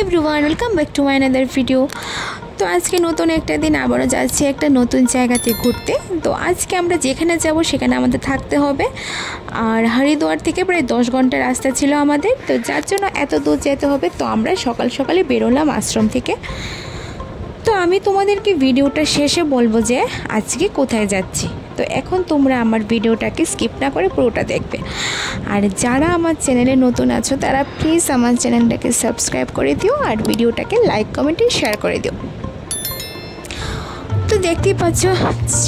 Everyone, welcome back to my another video. তো আজকে নতুন একটা দিন আবারও যাচ্ছি একটা নতুন জায়গাতে ঘুরতে। তো আজকে আমরা যেখানে যাব সেখানে আমাদের থাকতে হবে। আর হরিদ্বার থেকে প্রায় 10 ঘন্টা রাস্তা ছিল আমাদের, তো যার জন্য এত দূর যেতে হবে। তো আমরা সকাল সকালে বেরোলাম আশ্রম থেকে। তো আমি তোমাদেরকে ভিডিওটা শেষে বলবো যে আজকে কোথায় যাচ্ছি। তো এখন তোমরা আমার ভিডিওটাকে স্কিপ না করে পুরোটা দেখবে। আর যারা আমার চ্যানেলে নতুন আছো তারা প্লিজ আমার চ্যানেলটাকে সাবস্ক্রাইব করে দিও আর ভিডিওটাকে লাইক কমেন্টে শেয়ার করে দিও। তো দেখতেই পাচ্ছ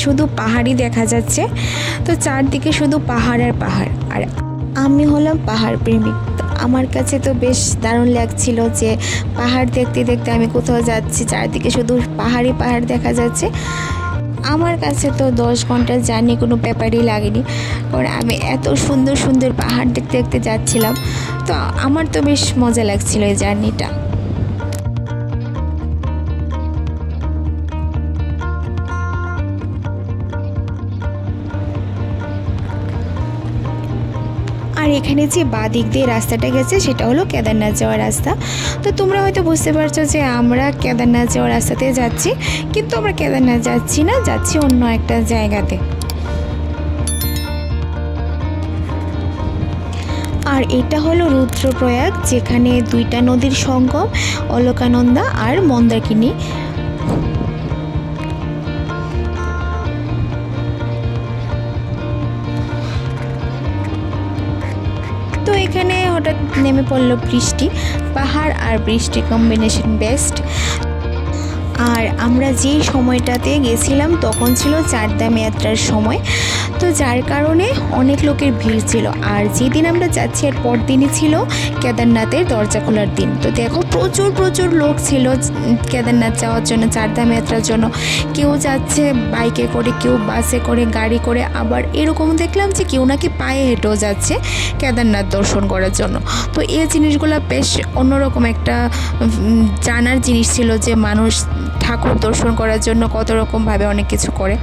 শুধু পাহাড়ই দেখা যাচ্ছে, তো চারদিকে শুধু পাহাড় আর পাহাড়। আর আমি হলাম পাহাড় প্রেমিক, তো আমার কাছে তো বেশ দারুণ লাগছিল যে পাহাড় দেখতে দেখতে আমি কোথাও যাচ্ছি, চারদিকে শুধু পাহাড়ই পাহাড় দেখা যাচ্ছে। আমার কাছে তো 10 ঘন্টার জার্নি কোনো ব্যাপারই লাগেনি, কারণ আমি এত সুন্দর সুন্দর পাহাড় দেখতে দেখতে যাচ্ছিলাম। তো আমার তো বেশ মজা লাগছিল এই জার্নিটা। আর এখানে যে বাঁ দিক দিয়ে রাস্তাটা গেছে সেটা হলো কেদারনাথ যাওয়ার রাস্তা। তো তোমরা হয়তো বুঝতে পারছো যে আমরা কেদারনাথ যাওয়ার রাস্তাতে যাচ্ছি, কিন্তু আমরা কেদারনাথ যাচ্ছি না, যাচ্ছি অন্য একটা জায়গাতে। আর এটা হলো রুদ্রপ্রয়াগ, যেখানে দুইটা নদীর সঙ্গম, অলকানন্দা আর মন্দাকিনী। তো এখানে হঠাৎ নেমে পড়লো বৃষ্টি, পাহাড় আর বৃষ্টি কম্বিনেশন বেস্ট। আর আমরা যেই সময়টাতে গেছিলাম তখন ছিল চারধাম যাত্রার সময়, তো যার কারণে অনেক লোকের ভিড় ছিল। আর যেদিন আমরা যাচ্ছি এর পর দিনই ছিল কেদারনাথের দরজা খোলার দিন। তো দেখো প্রচুর প্রচুর লোক ছিল কেদারনাথ যাওয়ার জন্য, চারধাম যাত্রার জন্য। কেউ যাচ্ছে বাইকে করে, কেউ বাসে করে, গাড়ি করে, আবার এরকম দেখলাম যে কেউ নাকি পায়ে হেঁটেও যাচ্ছে কেদারনাথ দর্শন করার জন্য। তো এই জিনিসগুলো বেশ অন্যরকম একটা জানার জিনিস ছিল যে মানুষ ঠাকুর দর্শন করার জন্য কত রকমভাবে অনেক কিছু করে।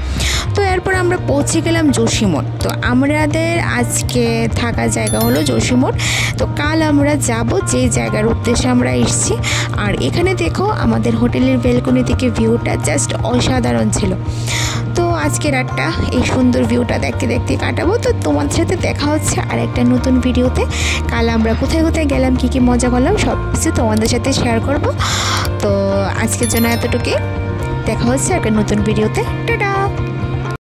তো এরপর আমরা পৌঁছে গেলাম যোশীমঠ। তো আমাদের আজকে থাকার জায়গা হলো যোশীমঠ। তো কাল আমরা যাব যে জায়গার উদ্দেশ্যে আমরা এসেছি। আর এখানে দেখো আমাদের হোটেলের ব্যালকনি থেকে ভিউটা জাস্ট অসাধারণ ছিল। তো আজকে রাতটা এই সুন্দর ভিউটা দেখতে দেখতে কাটাবো। তো তোমাদের সাথে দেখা হচ্ছে আর একটা নতুন ভিডিওতে। কাল আমরা কোথায় কোথায় গেলাম, কী কী মজা করলাম, সব কিছু তোমাদের সাথে শেয়ার করব। তো আজকের জন্য এতটুকুই, দেখা হচ্ছে একটা নতুন ভিডিওতে। টাটা।